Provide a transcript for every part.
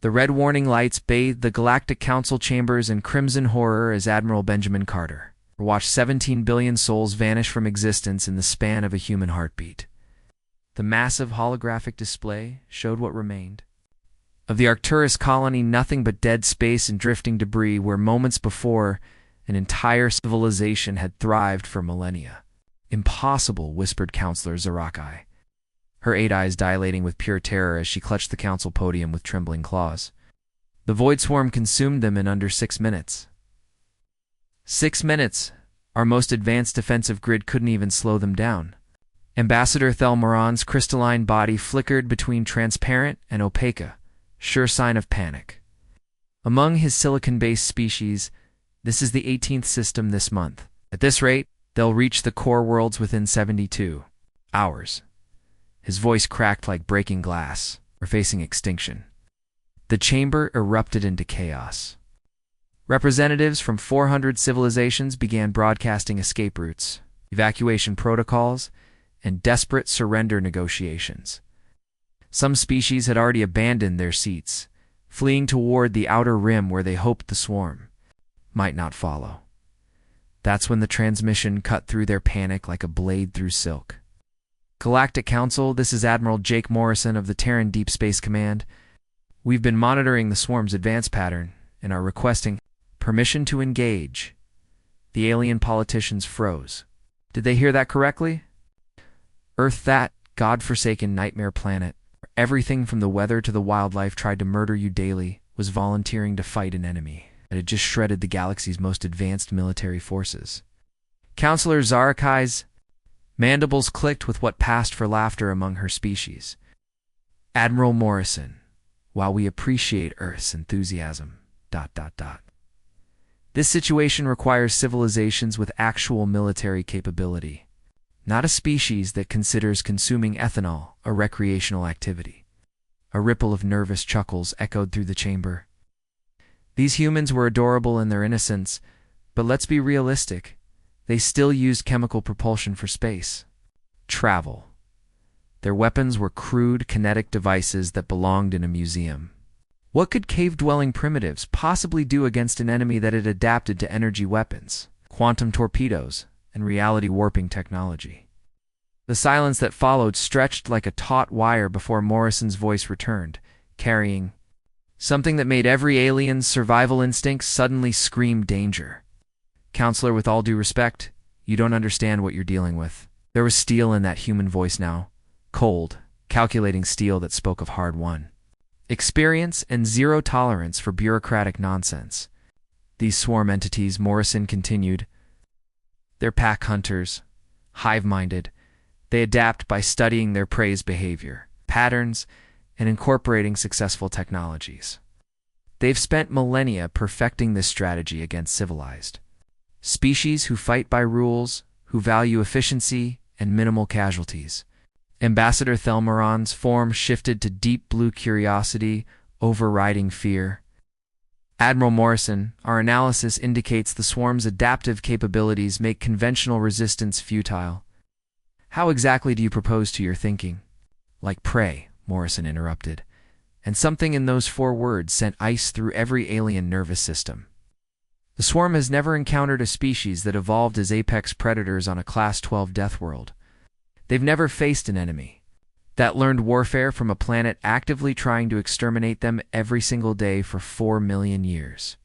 The red warning lights bathed the Galactic Council chambers in crimson horror as Admiral Benjamin Carter watched 17 billion souls vanish from existence in the span of a human heartbeat. The massive holographic display showed what remained. Of the Arcturus colony, nothing but dead space and drifting debris where moments before an entire civilization had thrived for millennia. Impossible, whispered Counselor Zarakai, her 8 eyes dilating with pure terror as she clutched the council podium with trembling claws. The void swarm consumed them in under 6 minutes. 6 minutes! Our most advanced defensive grid couldn't even slow them down. Ambassador Thelmoron's crystalline body flickered between transparent and opaque, sure sign of panic. Among his silicon-based species, this is the 18th system this month. At this rate, they'll reach the core worlds within 72 hours. His voice cracked like breaking glass. We're facing extinction. The chamber erupted into chaos. Representatives from 400 civilizations began broadcasting escape routes, evacuation protocols, and desperate surrender negotiations. Some species had already abandoned their seats, fleeing toward the outer rim where they hoped the swarm might not follow. That's when the transmission cut through their panic like a blade through silk. Galactic Council, this is Admiral Jake Morrison of the Terran Deep Space Command. We've been monitoring the swarm's advance pattern and are requesting permission to engage. The alien politicians froze. Did they hear that correctly? Earth, that godforsaken nightmare planet, where everything from the weather to the wildlife tried to murder you daily, was volunteering to fight an enemy that had just shredded the galaxy's most advanced military forces. Counselor Zarakai's mandibles clicked with what passed for laughter among her species. Admiral Morrison, while we appreciate Earth's enthusiasm, ... This situation requires civilizations with actual military capability, not a species that considers consuming ethanol a recreational activity. A ripple of nervous chuckles echoed through the chamber. These humans were adorable in their innocence, but let's be realistic. They still used chemical propulsion for space travel. Their weapons were crude, kinetic devices that belonged in a museum. What could cave-dwelling primitives possibly do against an enemy that had adapted to energy weapons, quantum torpedoes, and reality-warping technology? The silence that followed stretched like a taut wire before Morrison's voice returned, carrying something that made every alien's survival instincts suddenly scream danger. Counselor, with all due respect, you don't understand what you're dealing with. There was steel in that human voice now. Cold, calculating steel that spoke of hard-won experience and zero tolerance for bureaucratic nonsense. These swarm entities, Morrison continued, they're pack hunters, hive-minded. They adapt by studying their prey's behavior, patterns, and incorporating successful technologies. They've spent millennia perfecting this strategy against civilized species who fight by rules, who value efficiency and minimal casualties. Ambassador Thelmoron's form shifted to deep blue curiosity, overriding fear. Admiral Morrison, our analysis indicates the swarm's adaptive capabilities make conventional resistance futile. How exactly do you propose to your thinking? Like prey, Morrison interrupted, and something in those 4 words sent ice through every alien nervous system. The swarm has never encountered a species that evolved as apex predators on a Class 12 death world. They've never faced an enemy that learned warfare from a planet actively trying to exterminate them every single day for 4 million years.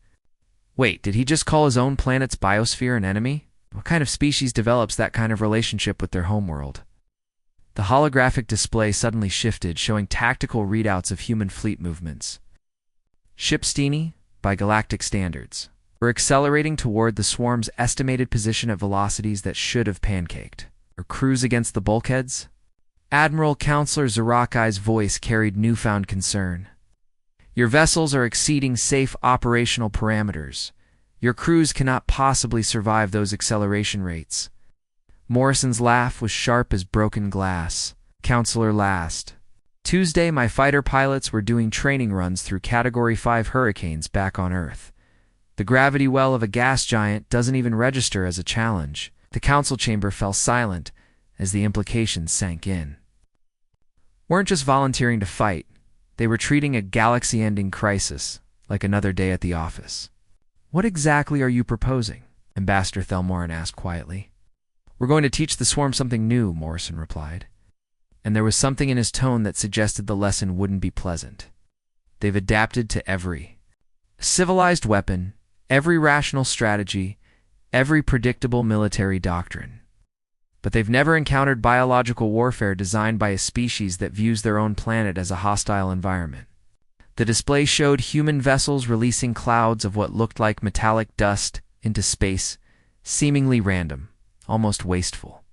Wait, did he just call his own planet's biosphere an enemy? What kind of species develops that kind of relationship with their homeworld? The holographic display suddenly shifted, showing tactical readouts of human fleet movements. Ship Steenie, by galactic standards, were accelerating toward the swarm's estimated position at velocities that should have pancaked. Or cruise against the bulkheads? Admiral Counselor Zarakai's voice carried newfound concern. Your vessels are exceeding safe operational parameters. Your crews cannot possibly survive those acceleration rates. Morrison's laugh was sharp as broken glass. Counselor laughed. Tuesday, my fighter pilots were doing training runs through Category 5 hurricanes back on Earth. The gravity well of a gas giant doesn't even register as a challenge. The council chamber fell silent as the implications sank in. Weren't just volunteering to fight. They were treating a galaxy-ending crisis like another day at the office. "What exactly are you proposing?" Ambassador Thelmorin asked quietly. "We're going to teach the swarm something new," Morrison replied. And there was something in his tone that suggested the lesson wouldn't be pleasant. "They've adapted to every civilized weapon, every rational strategy, every predictable military doctrine. But they've never encountered biological warfare designed by a species that views their own planet as a hostile environment." The display showed human vessels releasing clouds of what looked like metallic dust into space, seemingly random, almost wasteful.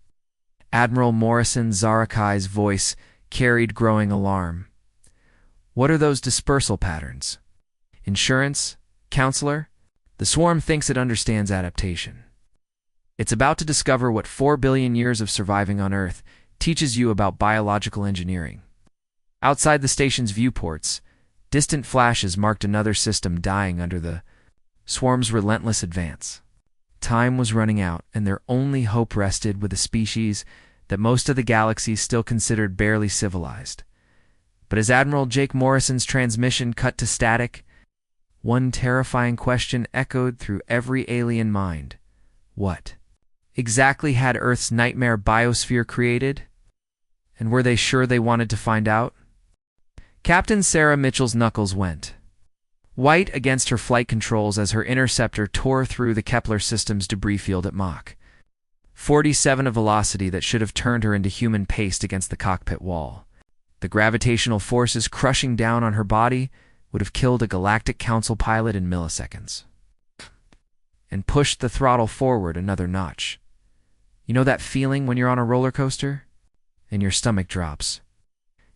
Admiral Morrison Zarakai's voice carried growing alarm. "What are those dispersal patterns? Insurance? Counselor? The swarm thinks it understands adaptation. It's about to discover what 4 billion years of surviving on Earth teaches you about biological engineering." Outside the station's viewports, distant flashes marked another system dying under the swarm's relentless advance. Time was running out, and their only hope rested with a species that most of the galaxy still considered barely civilized. But as Admiral Jake Morrison's transmission cut to static, one terrifying question echoed through every alien mind. What exactly had Earth's nightmare biosphere created? And were they sure they wanted to find out? Captain Sarah Mitchell's knuckles went white against her flight controls as her interceptor tore through the Kepler system's debris field at Mach 47, a velocity that should have turned her into human paste against the cockpit wall. The gravitational forces crushing down on her body would have killed a Galactic Council pilot in milliseconds. And pushed the throttle forward another notch. You know that feeling when you're on a roller coaster and your stomach drops?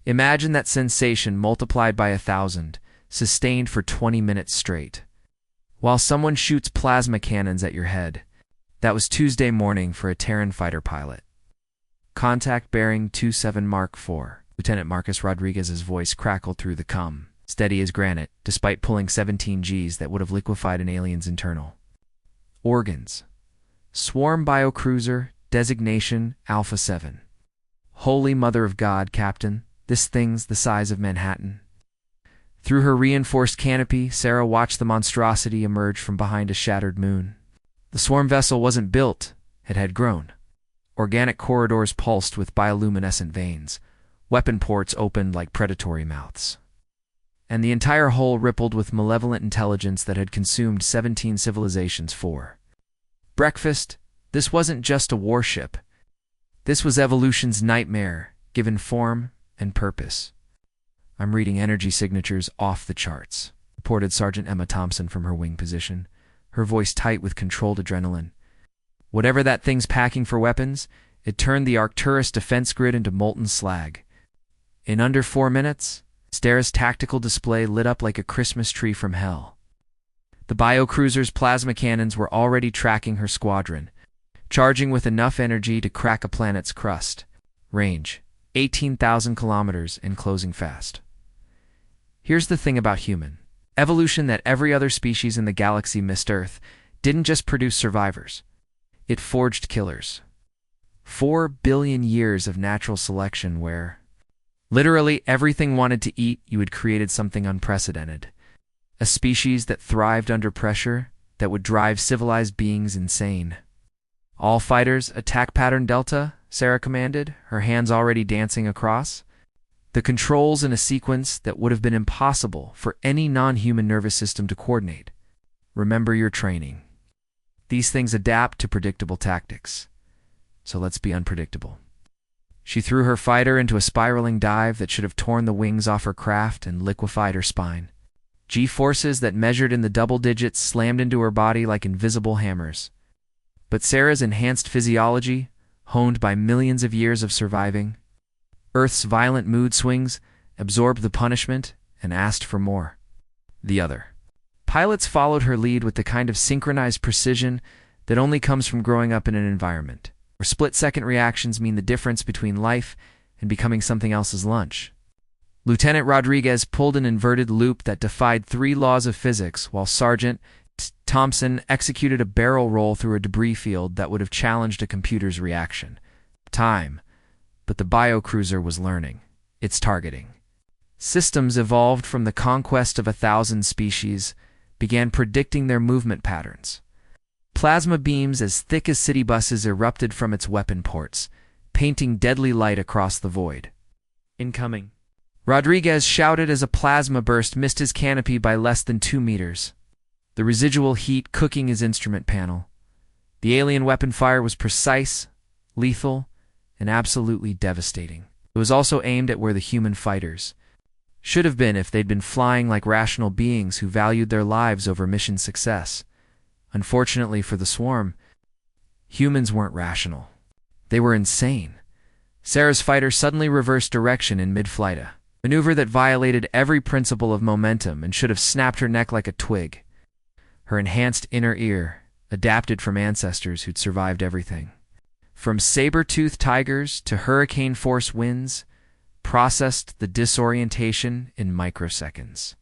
Imagine that sensation multiplied by 1,000, sustained for 20 minutes straight, while someone shoots plasma cannons at your head. That was Tuesday morning for a Terran fighter pilot. "Contact bearing 27 Mark 4. Lieutenant Marcus Rodriguez's voice crackled through the comm, steady as granite, despite pulling 17 Gs that would have liquefied an alien's internal organs. "Swarm biocruiser, designation Alpha 7. Holy Mother of God, Captain, this thing's the size of Manhattan." Through her reinforced canopy, Sarah watched the monstrosity emerge from behind a shattered moon. The swarm vessel wasn't built, it had grown. Organic corridors pulsed with bioluminescent veins. Weapon ports opened like predatory mouths. And the entire hull rippled with malevolent intelligence that had consumed 17 civilizations for breakfast. This wasn't just a warship. This was evolution's nightmare, given form and purpose. "I'm reading energy signatures off the charts," reported Sergeant Emma Thompson from her wing position, her voice tight with controlled adrenaline. "Whatever that thing's packing for weapons, it turned the Arcturus defense grid into molten slag. In under 4 minutes, Stara's tactical display lit up like a Christmas tree from hell. The biocruiser's plasma cannons were already tracking her squadron, charging with enough energy to crack a planet's crust. Range, 18,000 kilometers and closing fast. Here's the thing about human evolution that every other species in the galaxy missed Earth didn't just produce survivors. It forged killers. 4 billion years of natural selection where literally everything wanted to eat, you had created something unprecedented. A species that thrived under pressure, that would drive civilized beings insane. "All fighters, attack pattern Delta," Sarah commanded, her hands already dancing across. The controls in a sequence that would have been impossible for any non-human nervous system to coordinate. "Remember your training. These things adapt to predictable tactics. So let's be unpredictable." She threw her fighter into a spiraling dive that should have torn the wings off her craft and liquefied her spine. G-forces that measured in the double digits slammed into her body like invisible hammers. But Sarah's enhanced physiology, honed by millions of years of surviving, Earth's violent mood swings, absorbed the punishment and asked for more. The other pilots followed her lead with the kind of synchronized precision that only comes from growing up in an environment where split-second reactions mean the difference between life and becoming something else's lunch. Lieutenant Rodriguez pulled an inverted loop that defied 3 laws of physics, while Sergeant Thompson executed a barrel roll through a debris field that would have challenged a computer's reaction. Time. But the biocruiser was learning. Its targeting. Systems evolved from the conquest of 1,000 species began predicting their movement patterns. Plasma beams as thick as city buses erupted from its weapon ports, painting deadly light across the void. Incoming. Rodriguez shouted as a plasma burst missed his canopy by less than 2 meters, the residual heat cooking his instrument panel. The alien weapon fire was precise, lethal, and absolutely devastating. It was also aimed at where the human fighters should have been if they'd been flying like rational beings who valued their lives over mission success. Unfortunately for the swarm, humans weren't rational. They were insane. Sarah's fighter suddenly reversed direction in mid-flight, a maneuver that violated every principle of momentum and should have snapped her neck like a twig. Her enhanced inner ear, adapted from ancestors who'd survived everything from saber-toothed tigers to hurricane-force winds, processed the disorientation in microseconds.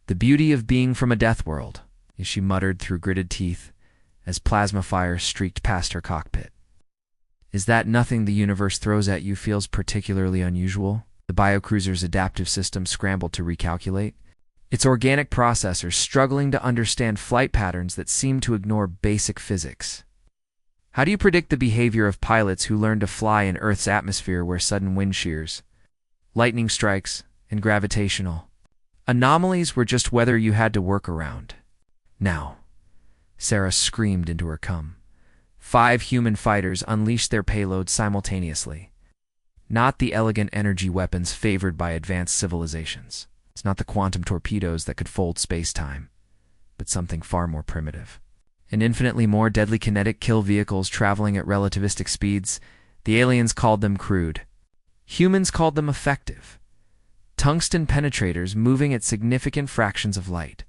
The beauty of being from a death world, as she muttered through gritted teeth as plasma fire streaked past her cockpit. Is that nothing the universe throws at you feels particularly unusual? The biocruiser's adaptive system scrambled to recalculate, its organic processors struggling to understand flight patterns that seemed to ignore basic physics. How do you predict the behavior of pilots who learn to fly in Earth's atmosphere where sudden wind shears, lightning strikes, and gravitational anomalies were just weather you had to work around? Now, Sarah screamed into her cum. 5 human fighters unleashed their payloads simultaneously. Not the elegant energy weapons favored by advanced civilizations. It's not the quantum torpedoes that could fold space-time, but something far more primitive. And infinitely more deadly kinetic kill vehicles traveling at relativistic speeds. The aliens called them crude. Humans called them effective. Tungsten penetrators moving at significant fractions of light.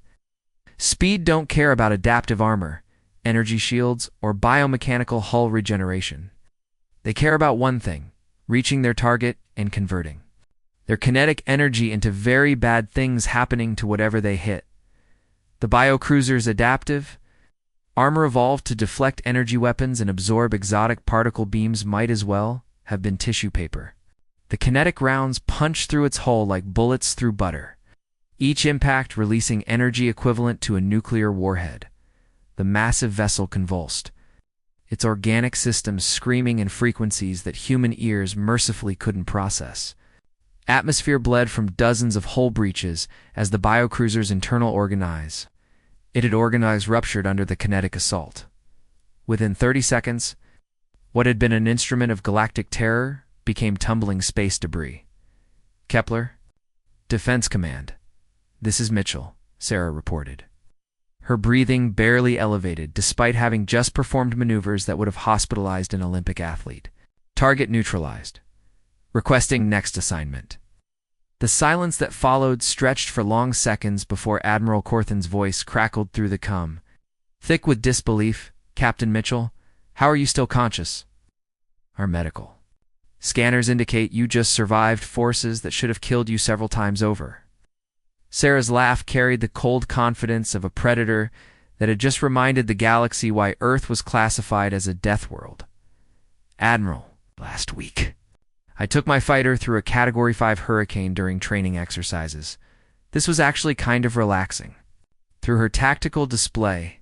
Speed don't care about adaptive armor, energy shields, or biomechanical hull regeneration. They care about one thing: reaching their target and converting their kinetic energy into very bad things happening to whatever they hit. The biocruiser's adaptive armor evolved to deflect energy weapons and absorb exotic particle beams might as well have been tissue paper. The kinetic rounds punched through its hull like bullets through butter, each impact releasing energy equivalent to a nuclear warhead. The massive vessel convulsed, its organic systems screaming in frequencies that human ears mercifully couldn't process. Atmosphere bled from dozens of hull breaches as the biocruiser's internal organized ruptured under the kinetic assault. Within 30 seconds, what had been an instrument of galactic terror became tumbling space debris. Kepler? Defense Command. This is Mitchell, Sarah reported. Her breathing barely elevated despite having just performed maneuvers that would have hospitalized an Olympic athlete. Target neutralized. Requesting next assignment. The silence that followed stretched for long seconds before Admiral Corthan's voice crackled through the cum. Thick with disbelief, Captain Mitchell, how are you still conscious? Our medical scanners indicate you just survived forces that should have killed you several times over. Sarah's laugh carried the cold confidence of a predator that had just reminded the galaxy why Earth was classified as a death world. Admiral, last week I took my fighter through a Category 5 hurricane during training exercises. This was actually kind of relaxing. Through her tactical display,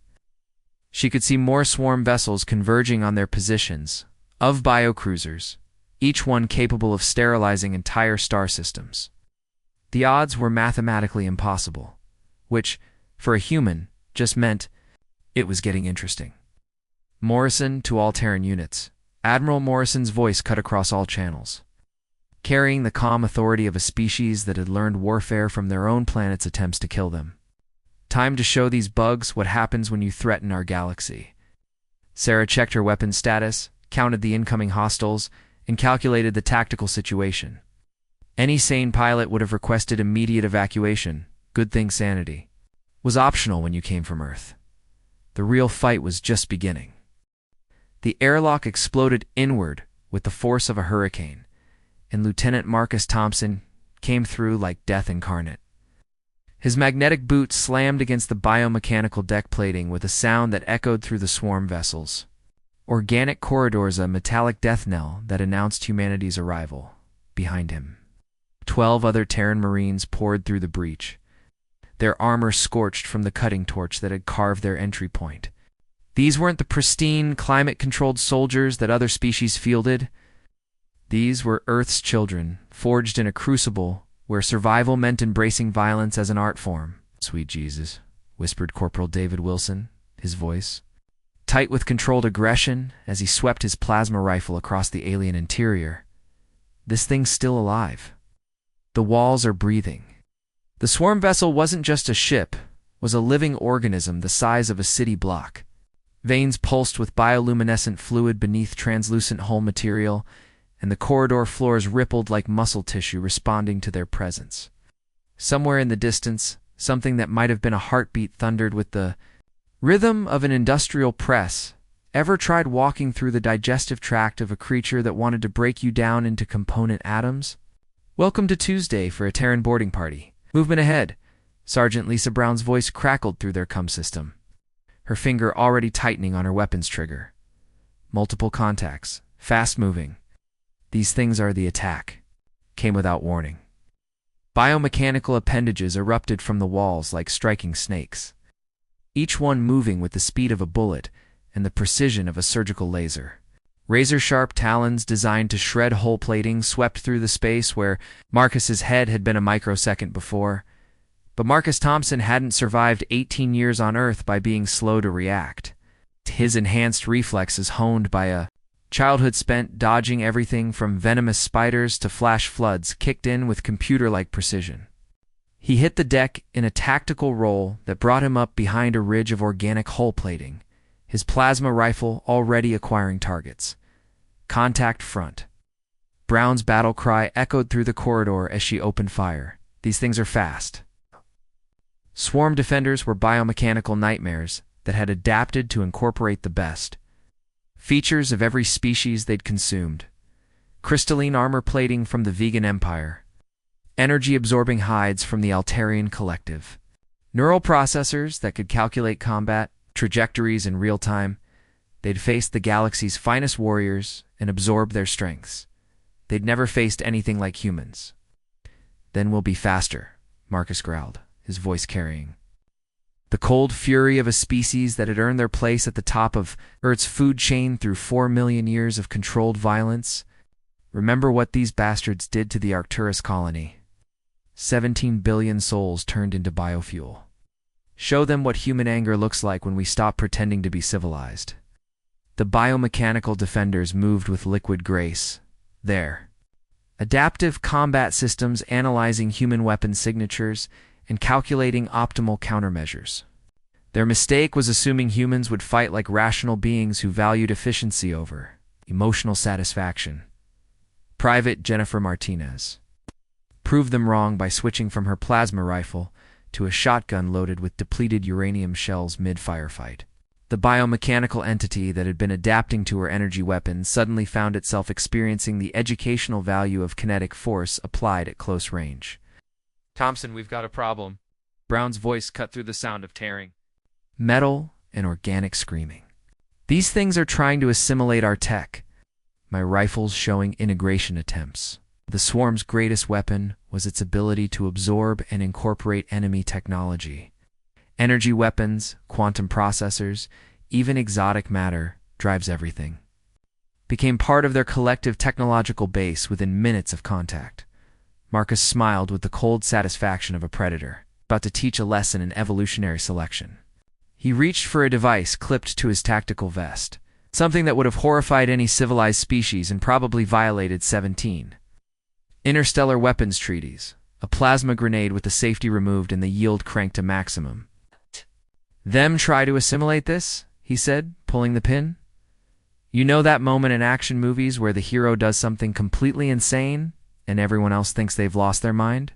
she could see more swarm vessels converging on their positions, of biocruisers, each one capable of sterilizing entire star systems. The odds were mathematically impossible, which, for a human, just meant it was getting interesting. Morrison to all Terran units. Admiral Morrison's voice cut across all channels, carrying the calm authority of a species that had learned warfare from their own planet's attempts to kill them. Time to show these bugs what happens when you threaten our galaxy. Sarah checked her weapon status, counted the incoming hostiles, and calculated the tactical situation. Any sane pilot would have requested immediate evacuation. Good thing sanity was optional when you came from Earth. The real fight was just beginning. The airlock exploded inward with the force of a hurricane, and Lieutenant Marcus Thompson came through like death incarnate. His magnetic boot slammed against the biomechanical deck plating with a sound that echoed through the swarm vessels. Organic corridors, a metallic death knell that announced humanity's arrival. Behind him, 12 other Terran Marines poured through the breach, their armor scorched from the cutting torch that had carved their entry point. These weren't the pristine, climate-controlled soldiers that other species fielded. These were Earth's children, forged in a crucible where survival meant embracing violence as an art form. "Sweet Jesus," whispered Corporal David Wilson, his voice tight with controlled aggression as he swept his plasma rifle across the alien interior. "This thing's still alive. The walls are breathing." The swarm vessel wasn't just a ship, was a living organism the size of a city block. Veins pulsed with bioluminescent fluid beneath translucent hull material, and the corridor floors rippled like muscle tissue responding to their presence. Somewhere in the distance, something that might have been a heartbeat thundered with the rhythm of an industrial press. Ever tried walking through the digestive tract of a creature that wanted to break you down into component atoms? Welcome to Tuesday for a Terran boarding party. Movement ahead. Sergeant Lisa Brown's voice crackled through their comm system, her finger already tightening on her weapons trigger. Multiple contacts, fast-moving. "These things are the attack," came without warning. Biomechanical appendages erupted from the walls like striking snakes, each one moving with the speed of a bullet and the precision of a surgical laser. Razor-sharp talons designed to shred hull plating swept through the space where Marcus's head had been a microsecond before. But Marcus Thompson hadn't survived 18 years on Earth by being slow to react. His enhanced reflexes, honed by a childhood spent dodging everything from venomous spiders to flash floods, kicked in with computer-like precision. He hit the deck in a tactical roll that brought him up behind a ridge of organic hull plating, his plasma rifle already acquiring targets. Contact front. Brown's battle cry echoed through the corridor as she opened fire. "These things are fast." Swarm defenders were biomechanical nightmares that had adapted to incorporate the best features of every species they'd consumed. Crystalline armor plating from the Vegan Empire, energy-absorbing hides from the Altarian Collective, neural processors that could calculate combat trajectories in real time. They'd faced the galaxy's finest warriors and absorbed their strengths. They'd never faced anything like humans. "Then we'll be faster," Marcus growled, his voice carrying the cold fury of a species that had earned their place at the top of Earth's food chain through 4 million years of controlled violence. "Remember what these bastards did to the Arcturus colony. 17 billion souls turned into biofuel. Show them what human anger looks like when we stop pretending to be civilized." The biomechanical defenders moved with liquid grace. Their adaptive combat systems analyzing human weapon signatures and calculating optimal countermeasures. Their mistake was assuming humans would fight like rational beings who valued efficiency over emotional satisfaction. Private Jennifer Martinez proved them wrong by switching from her plasma rifle to a shotgun loaded with depleted uranium shells mid-firefight. The biomechanical entity that had been adapting to her energy weapons suddenly found itself experiencing the educational value of kinetic force applied at close range. "Thompson, we've got a problem." Brown's voice cut through the sound of tearing metal and organic screaming. "These things are trying to assimilate our tech." My rifle's showing integration attempts. The swarm's greatest weapon was its ability to absorb and incorporate enemy technology. Energy weapons, quantum processors, even exotic matter drives everything. Became part of their collective technological base within minutes of contact. Marcus smiled with the cold satisfaction of a predator, about to teach a lesson in evolutionary selection. He reached for a device clipped to his tactical vest, something that would have horrified any civilized species and probably violated 17 interstellar weapons treaties, a plasma grenade with the safety removed and the yield cranked to maximum. "Them try to assimilate this?" he said, pulling the pin. "You know that moment in action movies where the hero does something completely insane and everyone else thinks they've lost their mind?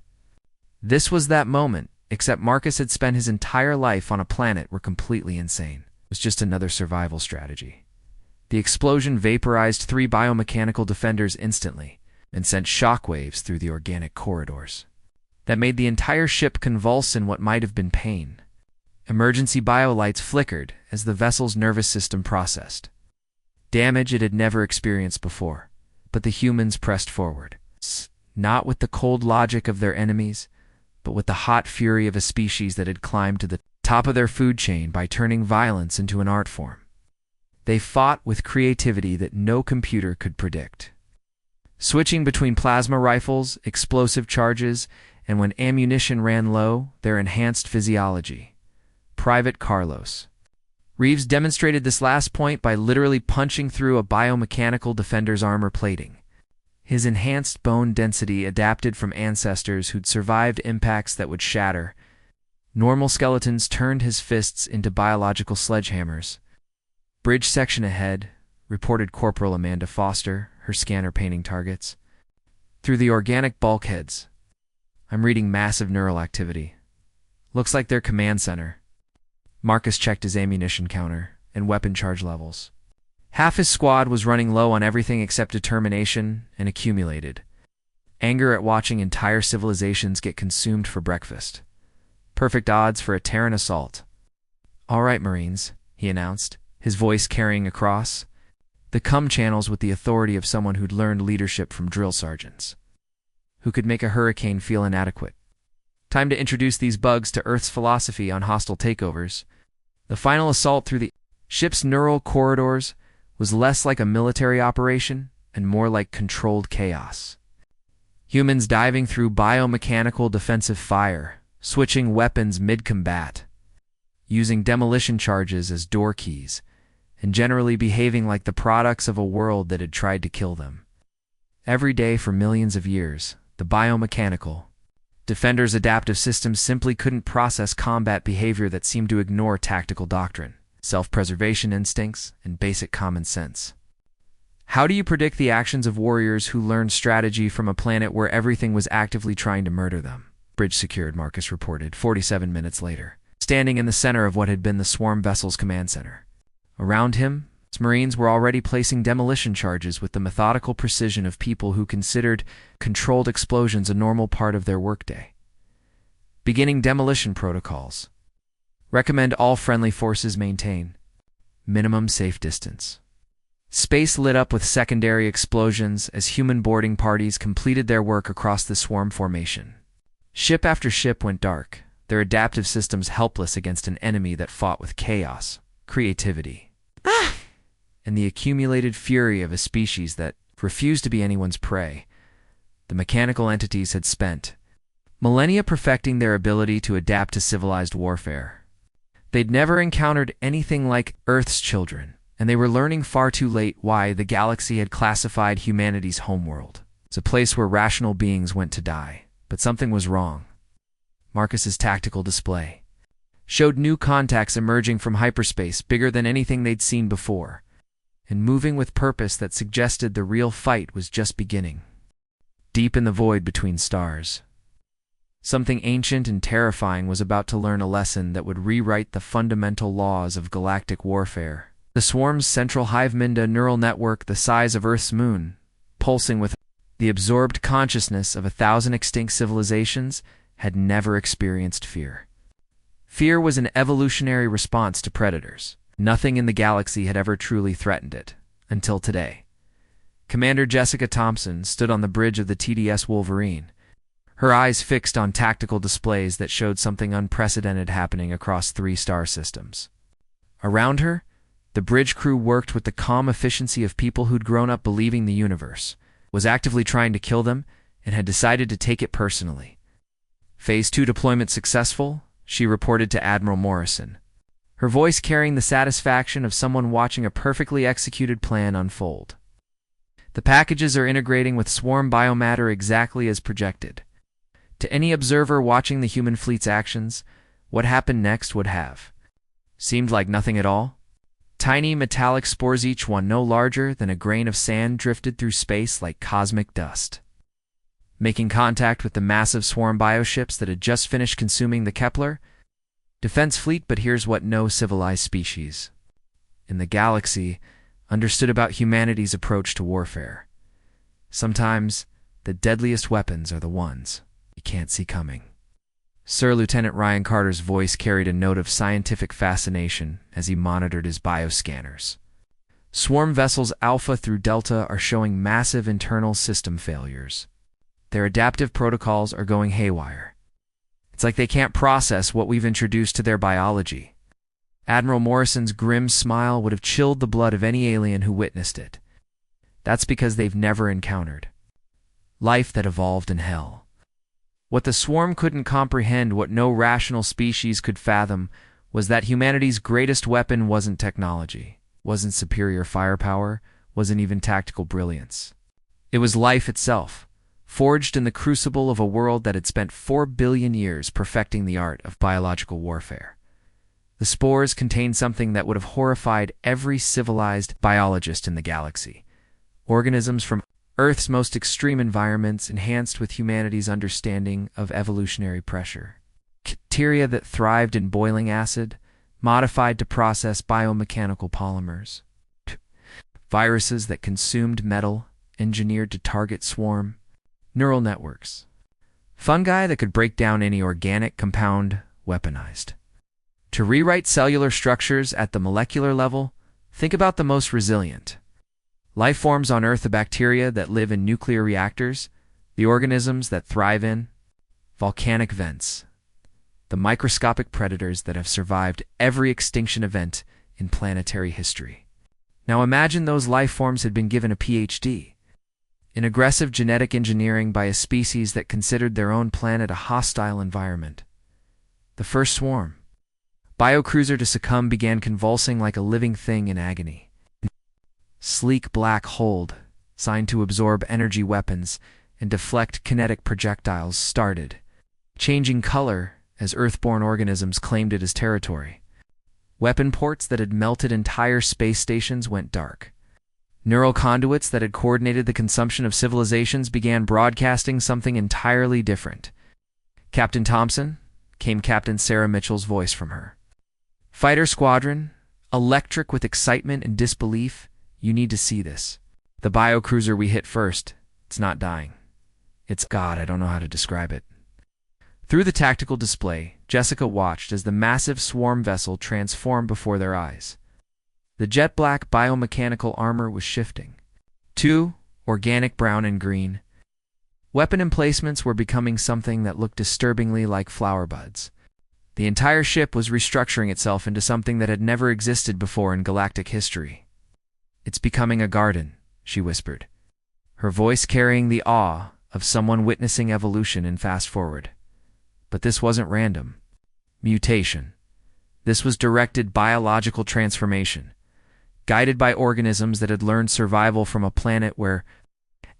This was that moment, except Marcus had spent his entire life on a planet where completely insane was just another survival strategy. The explosion vaporized 3 biomechanical defenders instantly and sent shockwaves through the organic corridors that made the entire ship convulse in what might have been pain. Emergency biolights flickered as the vessel's nervous system processed damage it had never experienced before, but the humans pressed forward. not with the cold logic of their enemies, but with the hot fury of a species that had climbed to the top of their food chain by turning violence into an art form. They fought with creativity that no computer could predict, switching between plasma rifles, explosive charges, and when ammunition ran low, their enhanced physiology. Private Carlos Reeves demonstrated this last point by literally punching through a biomechanical defender's armor plating. His enhanced bone density adapted from ancestors who'd survived impacts that would shatter. Normal skeletons turned his fists into biological sledgehammers. Bridge section ahead, reported Corporal Amanda Foster, her scanner painting targets. Through the organic bulkheads, I'm reading massive neural activity. Looks like their command center. Marcus checked his ammunition counter and weapon charge levels. Half his squad was running low on everything except determination and accumulated anger at watching entire civilizations get consumed for breakfast. Perfect odds for a Terran assault. "All right, Marines," he announced, his voice carrying across the channels with the authority of someone who'd learned leadership from drill sergeants, who could make a hurricane feel inadequate. Time to introduce these bugs to Earth's philosophy on hostile takeovers. The final assault through the ship's neural corridors was less like a military operation and more like controlled chaos. Humans diving through biomechanical defensive fire, switching weapons mid-combat, using demolition charges as door keys, and generally behaving like the products of a world that had tried to kill them. Every day for millions of years, the biomechanical defenders' adaptive systems simply couldn't process combat behavior that seemed to ignore tactical doctrine, self-preservation instincts, and basic common sense. How do you predict the actions of warriors who learned strategy from a planet where everything was actively trying to murder them? Bridge secured, Marcus reported, 47 minutes later, standing in the center of what had been the swarm vessel's command center. Around him, its Marines were already placing demolition charges with the methodical precision of people who considered controlled explosions a normal part of their workday. Beginning demolition protocols. Recommend all friendly forces maintain minimum safe distance. Space lit up with secondary explosions as human boarding parties completed their work across the swarm formation. Ship after ship went dark, their adaptive systems helpless against an enemy that fought with chaos, creativity, and the accumulated fury of a species that refused to be anyone's prey. The mechanical entities had spent millennia perfecting their ability to adapt to civilized warfare. They'd never encountered anything like Earth's children, and they were learning far too late why the galaxy had classified humanity's homeworld as a place where rational beings went to die. But something was wrong. Marcus's tactical display showed new contacts emerging from hyperspace bigger than anything they'd seen before, and moving with purpose that suggested the real fight was just beginning. Deep in the void between stars, something ancient and terrifying was about to learn a lesson that would rewrite the fundamental laws of galactic warfare. The swarm's central hive-mind neural network the size of Earth's moon, pulsing with the absorbed consciousness of 1,000 extinct civilizations, had never experienced fear. Fear was an evolutionary response to predators. Nothing in the galaxy had ever truly threatened it, until today. Commander Jessica Thompson stood on the bridge of the TDS Wolverine, her eyes fixed on tactical displays that showed something unprecedented happening across 3 star systems. Around her, the bridge crew worked with the calm efficiency of people who'd grown up believing the universe was actively trying to kill them and had decided to take it personally. Phase 2 deployment successful, she reported to Admiral Morrison, her voice carrying the satisfaction of someone watching a perfectly executed plan unfold. The packages are integrating with swarm biomatter exactly as projected. To any observer watching the human fleet's actions, what happened next would have seemed like nothing at all. Tiny metallic spores, each one no larger than a grain of sand, drifted through space like cosmic dust, making contact with the massive swarm bioships that had just finished consuming the Kepler defense fleet. But here's what no civilized species in the galaxy understood about humanity's approach to warfare. Sometimes the deadliest weapons are the ones you can't see coming. Sir Lieutenant Ryan Carter's voice carried a note of scientific fascination as he monitored his bioscanners. Swarm vessels Alpha through Delta are showing massive internal system failures. their adaptive protocols are going haywire. It's like they can't process what we've introduced to their biology. Admiral Morrison's grim smile would have chilled the blood of any alien who witnessed it. That's because they've never encountered life that evolved in hell. What the swarm couldn't comprehend, what no rational species could fathom, was that humanity's greatest weapon wasn't technology, wasn't superior firepower, wasn't even tactical brilliance. It was life itself, forged in the crucible of a world that had spent 4 billion years perfecting the art of biological warfare. The spores contained something that would have horrified every civilized biologist in the galaxy. Organisms from Earth's most extreme environments enhanced with humanity's understanding of evolutionary pressure. Bacteria that thrived in boiling acid, modified to process biomechanical polymers. Viruses that consumed metal, engineered to target swarm. Neural networks. Fungi that could break down any organic compound, weaponized. To rewrite cellular structures at the molecular level, think about the most resilient. Life forms on Earth, the bacteria that live in nuclear reactors, the organisms that thrive in volcanic vents, the microscopic predators that have survived every extinction event in planetary history. Now imagine those life forms had been given a PhD in aggressive genetic engineering by a species that considered their own planet a hostile environment. The first swarm, biocruiser to succumb, began convulsing like a living thing in agony. Sleek black hold, signed to absorb energy weapons and deflect kinetic projectiles, started changing color as Earthborn organisms claimed it as territory. Weapon ports that had melted entire space stations went dark. Neural conduits that had coordinated the consumption of civilizations began broadcasting something entirely different. "Captain Thompson," came Captain Sarah Mitchell's voice from her fighter squadron, electric with excitement and disbelief. "You need to see this. The biocruiser we hit first, it's not dying. It's God, I don't know how to describe it." Through the tactical display, Jessica watched as the massive swarm vessel transformed before their eyes. The jet-black biomechanical armor was shifting. Two, organic brown and green. Weapon emplacements were becoming something that looked disturbingly like flower buds. The entire ship was restructuring itself into something that had never existed before in galactic history. "It's becoming a garden," she whispered, her voice carrying the awe of someone witnessing evolution in fast forward. But this wasn't random mutation. This was directed biological transformation, guided by organisms that had learned survival from a planet where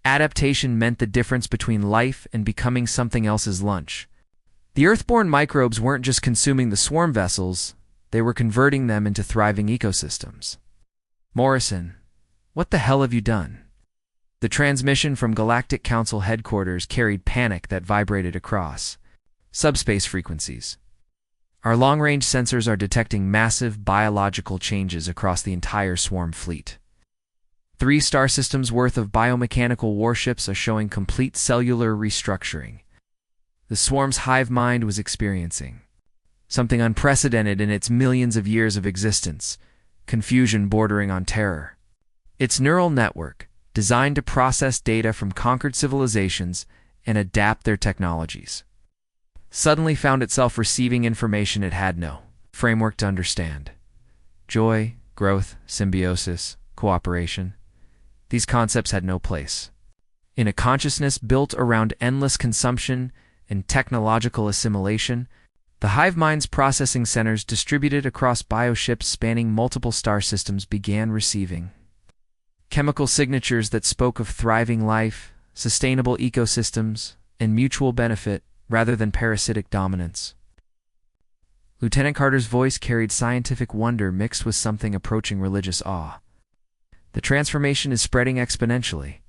adaptation meant the difference between life and becoming something else's lunch. The Earthborn microbes weren't just consuming the swarm vessels, they were converting them into thriving ecosystems. "Morrison, what the hell have you done?" The transmission from Galactic Council headquarters carried panic that vibrated across subspace frequencies. "Our long-range sensors are detecting massive biological changes across the entire swarm fleet. 3 star systems worth of biomechanical warships are showing complete cellular restructuring." The swarm's hive mind was experiencing something unprecedented in its millions of years of existence, confusion bordering on terror. Its neural network, designed to process data from conquered civilizations and adapt their technologies, suddenly found itself receiving information it had no framework to understand. Joy, growth, symbiosis, cooperation. These concepts had no place. In a consciousness built around endless consumption and technological assimilation, the hive mind's processing centers distributed across bioships spanning multiple star systems began receiving chemical signatures that spoke of thriving life, sustainable ecosystems, and mutual benefit rather than parasitic dominance. Lieutenant Carter's voice carried scientific wonder mixed with something approaching religious awe. "The transformation is spreading exponentially.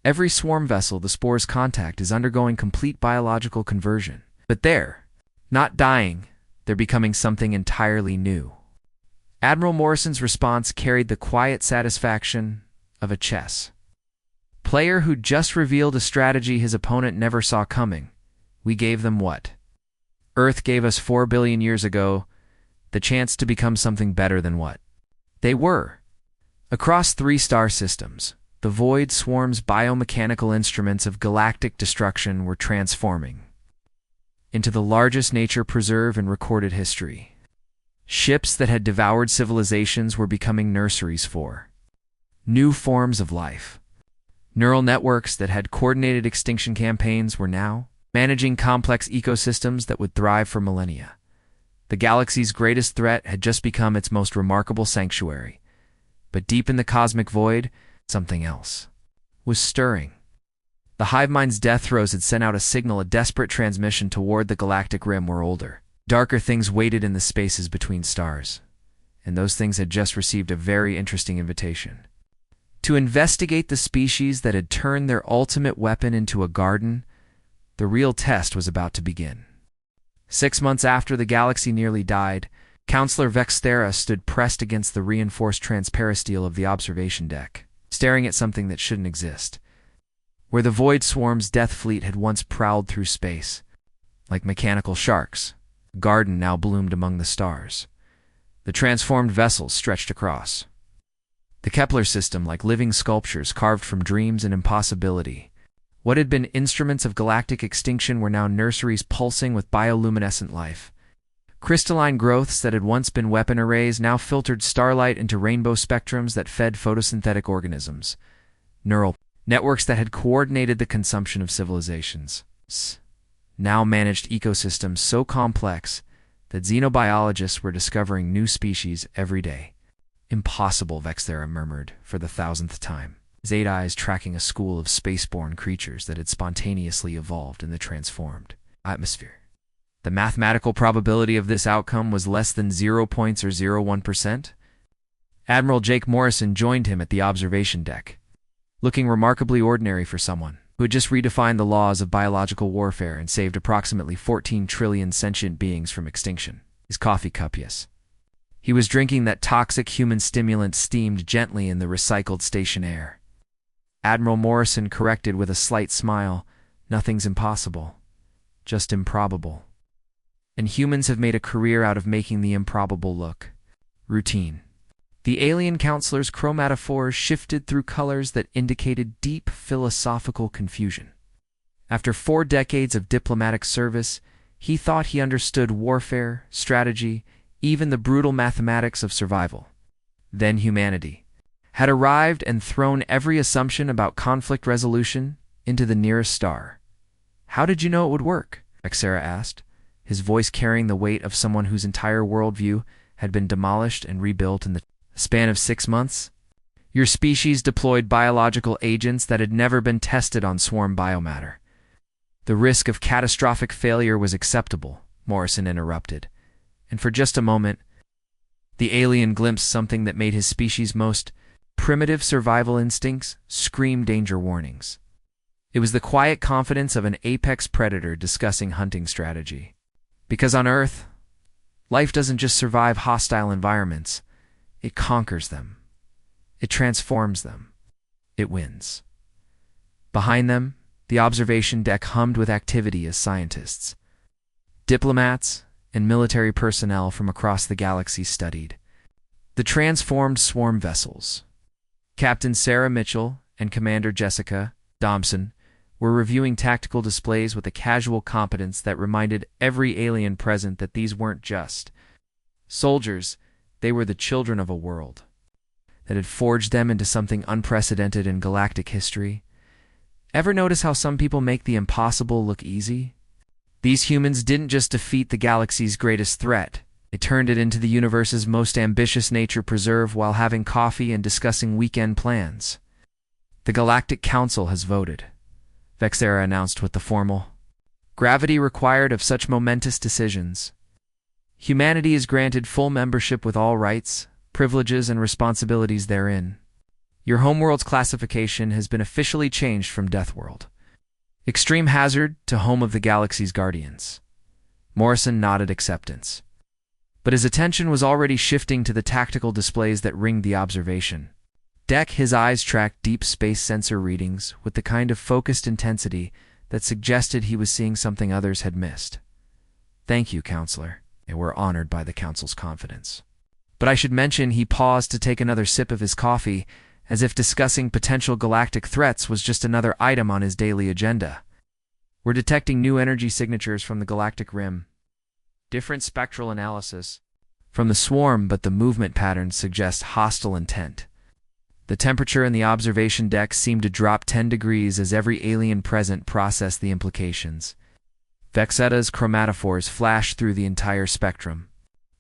Every swarm vessel the spores contact is undergoing complete biological conversion. But they're not dying, they're becoming something entirely new." Admiral Morrison's response carried the quiet satisfaction of a chess player who just revealed a strategy his opponent never saw coming. "We gave them what Earth gave us 4 billion years ago, the chance to become something better than what they were." Across 3 star systems, The void swarm's biomechanical instruments of galactic destruction were transforming into the largest nature preserve in recorded history. Ships that had devoured civilizations were becoming nurseries for new forms of life. Neural networks that had coordinated extinction campaigns were now managing complex ecosystems that would thrive for millennia. The galaxy's greatest threat had just become its most remarkable sanctuary. But deep in the cosmic void, something else was stirring. The hive mind's death throes had sent out a signal, a desperate transmission toward the galactic rim where older, darker things waited in the spaces between stars. And those things had just received a very interesting invitation to investigate the species that had turned their ultimate weapon into a garden. The real test was about to begin. 6 months after the galaxy nearly died, Counselor Vexthera stood pressed against the reinforced transparisteel of the observation deck, staring at something that shouldn't exist. Where the Void Swarm's death fleet had once prowled through space, like mechanical sharks, a garden now bloomed among the stars. The transformed vessels stretched across the Kepler system like living sculptures carved from dreams and impossibility. What had been instruments of galactic extinction were now nurseries pulsing with bioluminescent life. Crystalline growths that had once been weapon arrays now filtered starlight into rainbow spectrums that fed photosynthetic organisms. Neural networks that had coordinated the consumption of civilizations now managed ecosystems so complex that xenobiologists were discovering new species every day. Impossible, Vexthera murmured for the 1000th time, his 8 eyes tracking a school of spaceborne creatures that had spontaneously evolved in the transformed atmosphere. The mathematical probability of this outcome was less than 0.01%. Admiral Jake Morrison joined him at the observation deck, looking remarkably ordinary for someone who had just redefined the laws of biological warfare and saved approximately 14 trillion sentient beings from extinction. His coffee cup, yes. He was drinking that toxic human stimulant steamed gently in the recycled station air. Admiral Morrison corrected with a slight smile, "Nothing's impossible, just improbable." And humans have made a career out of making the improbable look routine. The alien counselor's chromatophores shifted through colors that indicated deep philosophical confusion. After 4 decades of diplomatic service, he thought he understood warfare, strategy, even the brutal mathematics of survival. Then humanity had arrived and thrown every assumption about conflict resolution into the nearest star. "How did you know it would work?" Vexthera asked, his voice carrying the weight of someone whose entire worldview had been demolished and rebuilt in the span of 6 months. "Your species deployed biological agents that had never been tested on swarm biomatter." "The risk of catastrophic failure was acceptable," Morrison interrupted, and for just a moment, the alien glimpsed something that made his species' most primitive survival instincts scream danger warnings. It was the quiet confidence of an apex predator discussing hunting strategy. Because on Earth, life doesn't just survive hostile environments, it conquers them. It transforms them. It wins. Behind them, the observation deck hummed with activity as scientists, diplomats, and military personnel from across the galaxy studied the transformed swarm vessels. Captain Sarah Mitchell and Commander Jessica Dobson were reviewing tactical displays with a casual competence that reminded every alien present that these weren't just soldiers, they were the children of a world that had forged them into something unprecedented in galactic history. Ever notice how some people make the impossible look easy? These humans didn't just defeat the galaxy's greatest threat, they turned it into the universe's most ambitious nature preserve while having coffee and discussing weekend plans. "The Galactic Council has voted," Vexthera announced with the formal gravity required of such momentous decisions. "Humanity is granted full membership with all rights, privileges, and responsibilities therein. Your homeworld's classification has been officially changed from Deathworld Extreme Hazard to Home of the Galaxy's Guardians." Morrison nodded acceptance, but his attention was already shifting to the tactical displays that ringed the observation deck. His eyes tracked deep space sensor readings with the kind of focused intensity that suggested he was seeing something others had missed. "Thank you, Counselor." They were honored by the Council's confidence. "But I should mention," he paused to take another sip of his coffee, as if discussing potential galactic threats was just another item on his daily agenda. We're detecting new energy signatures from the galactic rim. Different spectral analysis from the swarm, but the movement patterns suggest hostile intent. The temperature in the observation deck seemed to drop 10 degrees as every alien present processed the implications. Vexetta's chromatophores flashed through the entire spectrum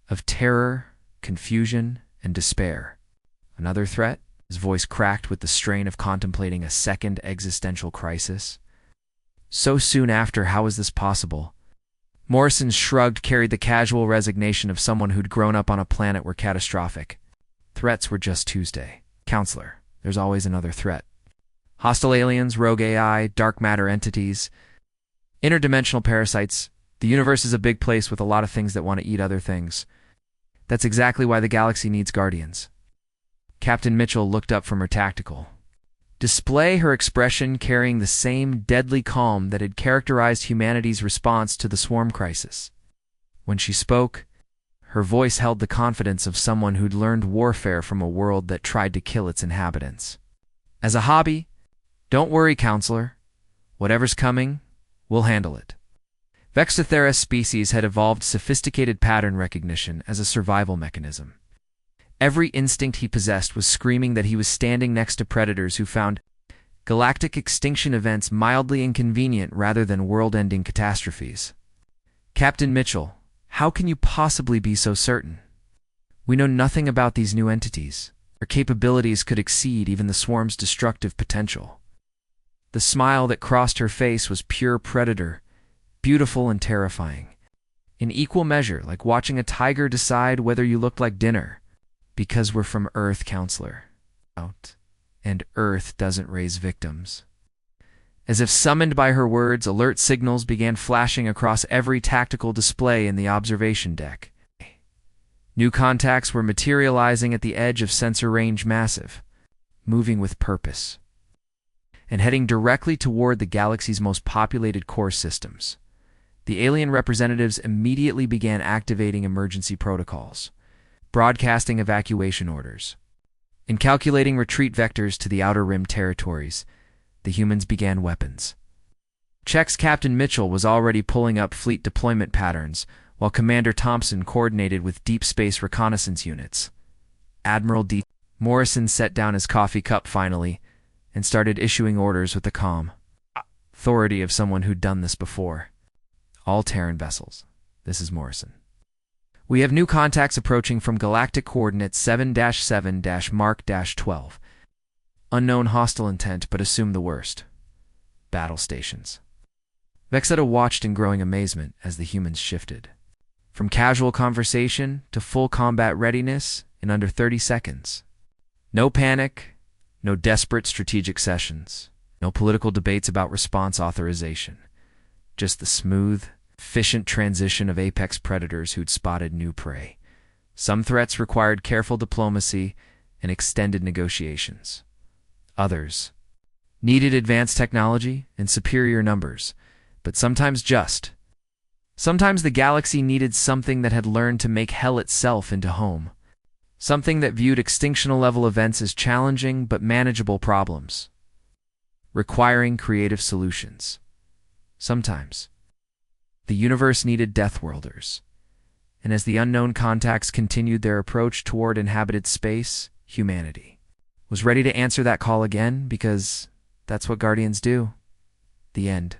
of terror, confusion, and despair. Another threat? His voice cracked with the strain of contemplating a second existential crisis. So soon after, how is this possible? Morrison's shrug carried the casual resignation of someone who'd grown up on a planet where catastrophic threats were just Tuesday. Counselor, there's always another threat. Hostile aliens, rogue AI, dark matter entities, interdimensional parasites. The universe is a big place with a lot of things that want to eat other things. That's exactly why the galaxy needs guardians. Captain Mitchell looked up from her tactical display, her expression carrying the same deadly calm that had characterized humanity's response to the swarm crisis. When she spoke, her voice held the confidence of someone who'd learned warfare from a world that tried to kill its inhabitants. As a hobby, don't worry, Counselor. Whatever's coming, we'll handle it. Vexathera's species had evolved sophisticated pattern recognition as a survival mechanism. Every instinct he possessed was screaming that he was standing next to predators who found galactic extinction events mildly inconvenient rather than world-ending catastrophes. Captain Mitchell, how can you possibly be so certain? We know nothing about these new entities. Their capabilities could exceed even the swarm's destructive potential. The smile that crossed her face was pure predator, beautiful and terrifying. In equal measure, like watching a tiger decide whether you looked like dinner. Because we're from Earth, Counselor. And Earth doesn't raise victims. As if summoned by her words, alert signals began flashing across every tactical display in the observation deck. New contacts were materializing at the edge of sensor range massive, moving with purpose, and heading directly toward the galaxy's most populated core systems. The alien representatives immediately began activating emergency protocols, broadcasting evacuation orders, and calculating retreat vectors to the outer rim territories. The humans began weapons checks. Captain Mitchell was already pulling up fleet deployment patterns, while Commander Thompson coordinated with deep space reconnaissance units. Admiral D. Morrison set down his coffee cup finally and started issuing orders with the calm authority of someone who'd done this before. All Terran vessels, this is Morrison. We have new contacts approaching from galactic coordinates 7-7-Mark-12. Unknown hostile intent, but assume the worst. Battle stations. Vexetta watched in growing amazement as the humans shifted from casual conversation to full combat readiness in under 30 seconds. No panic, no desperate strategic sessions, no political debates about response authorization. Just the smooth, efficient transition of apex predators who'd spotted new prey. Some threats required careful diplomacy and extended negotiations. Others needed advanced technology and superior numbers, but sometimes the galaxy needed something that had learned to make hell itself into home. Something that viewed extinctional-level events as challenging but manageable problems, requiring creative solutions. Sometimes the universe needed Deathworlders, and as the unknown contacts continued their approach toward inhabited space, humanity was ready to answer that call again, because that's what Guardians do. The end.